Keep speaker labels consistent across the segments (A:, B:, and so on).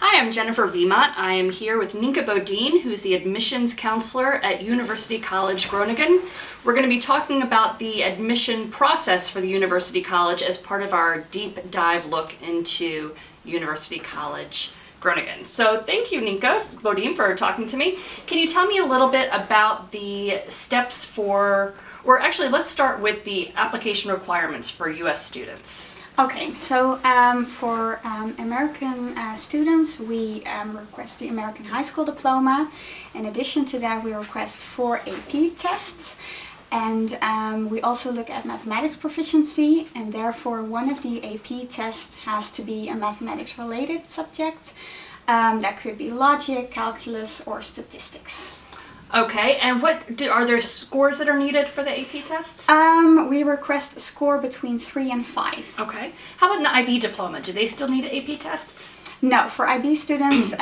A: Hi, I'm Jennifer Viemont. I am here with Ninka Bodine, who's the admissions counselor at University College Groningen. We're going to be talking about the admission process for the University College as part of our deep dive look into University College Groningen. So thank you, Ninka Bodine, for talking to me. Can you tell me a little bit about the steps for, or actually let's start with the application requirements for U.S. students.
B: Okay, so for American students, we request the American High School Diploma. In addition to that, we request 4 AP tests. And we also look at mathematics proficiency, and therefore one of the AP tests has to be a mathematics related subject. That could be logic, calculus, or statistics.
A: Okay, and are there scores that are needed for the AP tests?
B: We request a score between 3 and 5.
A: Okay. How about an IB diploma? Do they still need AP tests?
B: No, for IB students,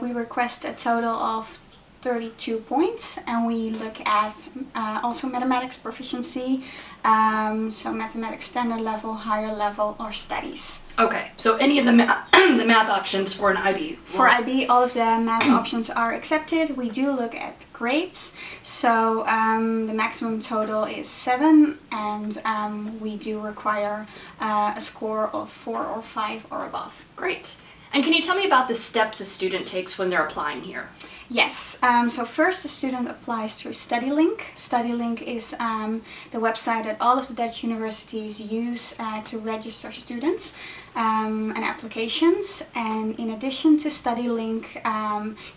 B: we request a total of 32 points, and we look at also mathematics proficiency, so mathematics standard level, higher level, or studies.
A: Okay, so any of the math options for an IB?
B: For IB, all of the math options are accepted. We do look at grades, so the maximum total is 7, and we do require a score of 4 or 5 or above.
A: Great. And can you tell me about the steps a student takes when they're applying here?
B: Yes, so first the student applies through StudyLink. StudyLink is the website that all of the Dutch universities use to register students and applications. And in addition to StudyLink,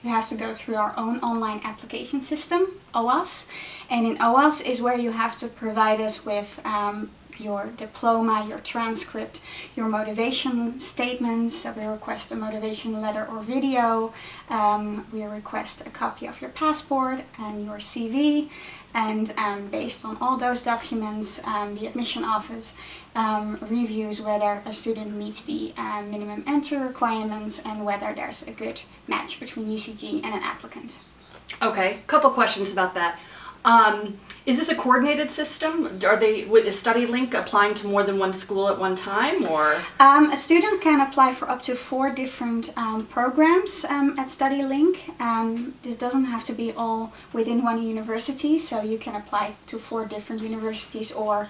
B: you have to go through our own online application system, OAS. And in OAS is where you have to provide us with your diploma, your transcript, your motivation statements. So we request a motivation letter or video. We request a copy of your passport and your CV. And based on all those documents, the admission office reviews whether a student meets the minimum entry requirements and whether there's a good match between UCG and an applicant.
A: Okay, couple questions about that. Is this a coordinated system? Is StudyLink applying to more than one school at one time, or?
B: A student can apply for up to 4 different programs at StudyLink. This doesn't have to be all within one university, so you can apply to 4 different universities, or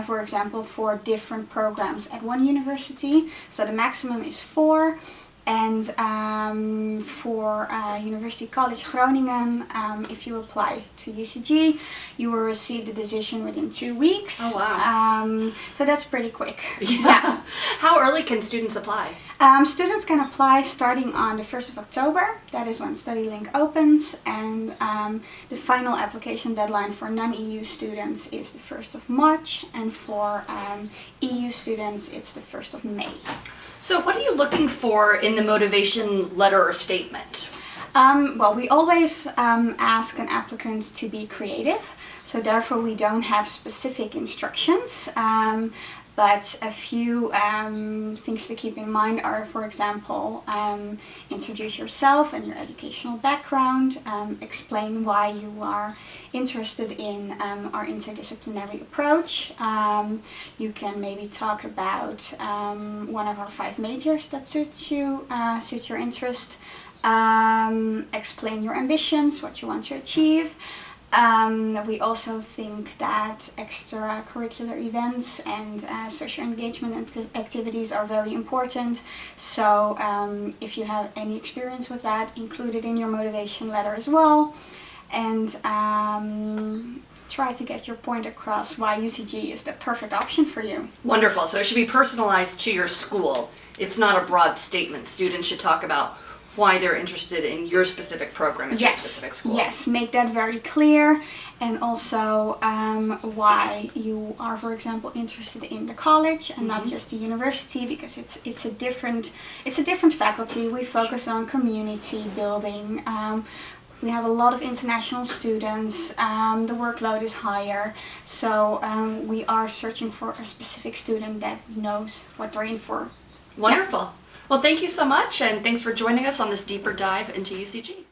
B: for example 4 different programs at one university. So the maximum is 4. And for University College Groningen, if you apply to UCG, you will receive the decision within 2 weeks.
A: Oh wow!
B: So that's pretty quick.
A: Yeah. How early can students apply?
B: Students can apply starting on the 1st of October. That is when StudyLink opens, and the final application deadline for non-EU students is the 1st of March, and for EU students it's the 1st of May.
A: So what are you looking for in the motivation letter or statement?
B: Well, we always ask an applicant to be creative, so therefore we don't have specific instructions. But a few things to keep in mind are, for example, introduce yourself and your educational background, explain why you are interested in our interdisciplinary approach. You can maybe talk about one of our 5 majors that suits your interest. Explain your ambitions, what you want to achieve. We also think that extracurricular events and social engagement activities are very important. So if you have any experience with that, include it in your motivation letter as well. And try to get your point across why UCG is the perfect option for you.
A: Wonderful. So it should be personalized to your school. It's not a broad statement. Students should talk about why they're interested in your specific program at your specific school.
B: Yes, make that very clear, and also why you are, for example, interested in the college and not just the university, because it's a different faculty. We focus on community building. We have a lot of international students. The workload is higher, so we are searching for a specific student that knows what they're in for.
A: Wonderful. Yeah. Well, thank you so much, and thanks for joining us on this deeper dive into UCG.